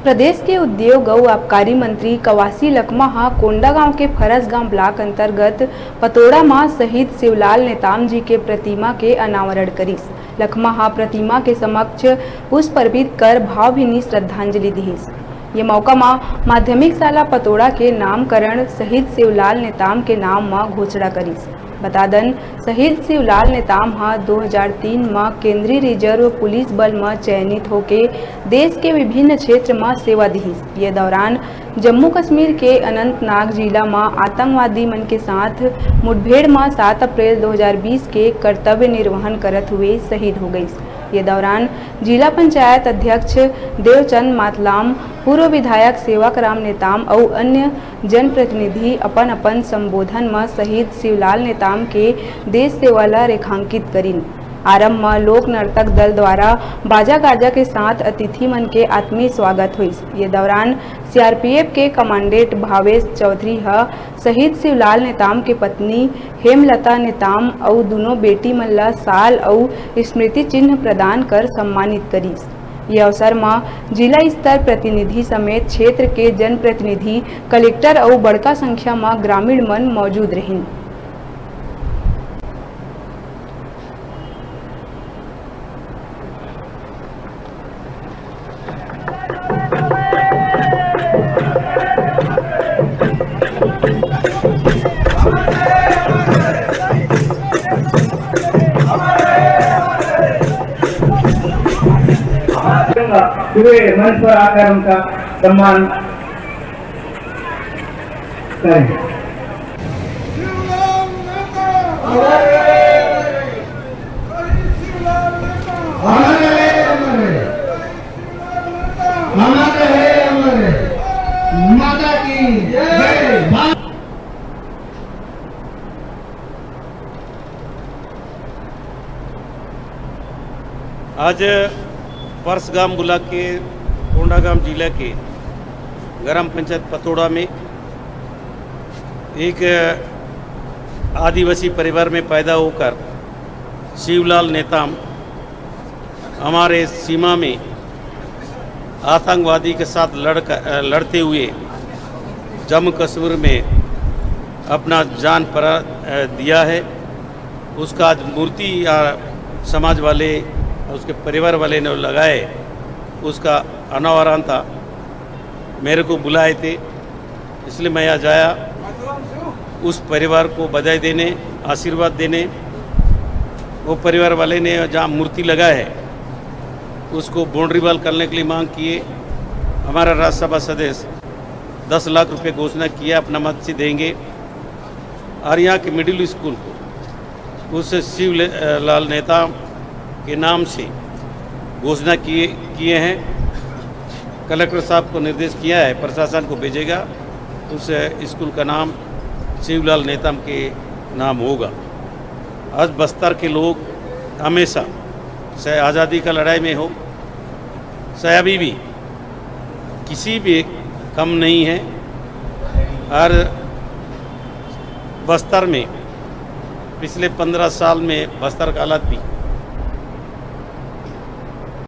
प्रदेश के उद्योग और आबकारी मंत्री कवासी लखमा कोंडागांव के फरसगांव ब्लॉक अंतर्गत पतोड़ा मां शहीद शिवलाल नेताम जी के प्रतिमा के अनावरण करीस। लखमा प्रतिमा के समक्ष पुष्प अर्पित कर भावभीनी श्रद्धांजलि दीस। ये मौका माध्यमिक शाला पतोड़ा के नामकरण शहीद शिवलाल नेताम के नाम में घोषणा करीस। बता दन शहीद शिवलाल नेताम 2003 में केंद्रीय रिजर्व पुलिस बल में चयनित होके देश के विभिन्न क्षेत्र में सेवा दीस। ये दौरान जम्मू कश्मीर के अनंतनाग जिला में आतंकवादी मन के साथ मुठभेड़ में 7 अप्रैल 2020 के कर्तव्य निर्वहन करत हुए शहीद हो गई। ये दौरान जिला पंचायत अध्यक्ष देवचंद मातलाम, पूर्व विधायक सेवाकराम नेताम और अन्य जनप्रतिनिधि अपन संबोधन में शहीद शिवलाल नेताम के देश सेवा ला रेखांकित करीन। आरंभ में लोक नर्तक दल द्वारा बाजा गाजा के साथ अतिथि मन के आत्मीय स्वागत हुई। ये दौरान सीआरपीएफ के कमांडेंट भावेश चौधरी शहीद शिवलाल नेताम के पत्नी हेमलता नेताम और दोनों बेटी मन ला साल और स्मृति चिन्ह प्रदान कर सम्मानित करीस। ये अवसर में जिला स्तर प्रतिनिधि समेत क्षेत्र के जनप्रतिनिधि, कलेक्टर और बड़का संख्या में ग्रामीण मन मौजूद रहिन। पूरे मंच पर आकर उनका सम्मान करें। माता की जय। आज फरसगांव ब्लॉक के कोंडागांव जिला के ग्राम पंचायत पतोड़ा में एक आदिवासी परिवार में पैदा होकर शिवलाल नेताम हमारे सीमा में आतंकवादी के साथ लड़ते हुए जम्मू कश्मीर में अपना जान पर दिया है। उसका आज मूर्ति समाज वाले उसके परिवार वाले ने लगाए, उसका अनावरण था। मेरे को बुलाए थे, इसलिए मैं आज आया उस परिवार को बधाई देने, आशीर्वाद देने। वो परिवार वाले ने जहाँ मूर्ति लगाया है उसको बाउंड्री वॉल करने के लिए मांग किए। हमारा राज्यसभा सदस्य 10 लाख रुपए घोषणा किया, अपना मत से देंगे। और यहाँ के मिडिल स्कूल को उस शिवलाल नेताम के नाम से घोषणा किए हैं। कलेक्टर साहब को निर्देश किया है, प्रशासन को भेजेगा, उस स्कूल का नाम शिवलाल नेताम के नाम होगा। आज बस्तर के लोग हमेशा चाहे आज़ादी का लड़ाई में हो, चाहे अभी भी किसी भी कम नहीं है। और बस्तर में पिछले 15 साल में बस्तर का हालत भी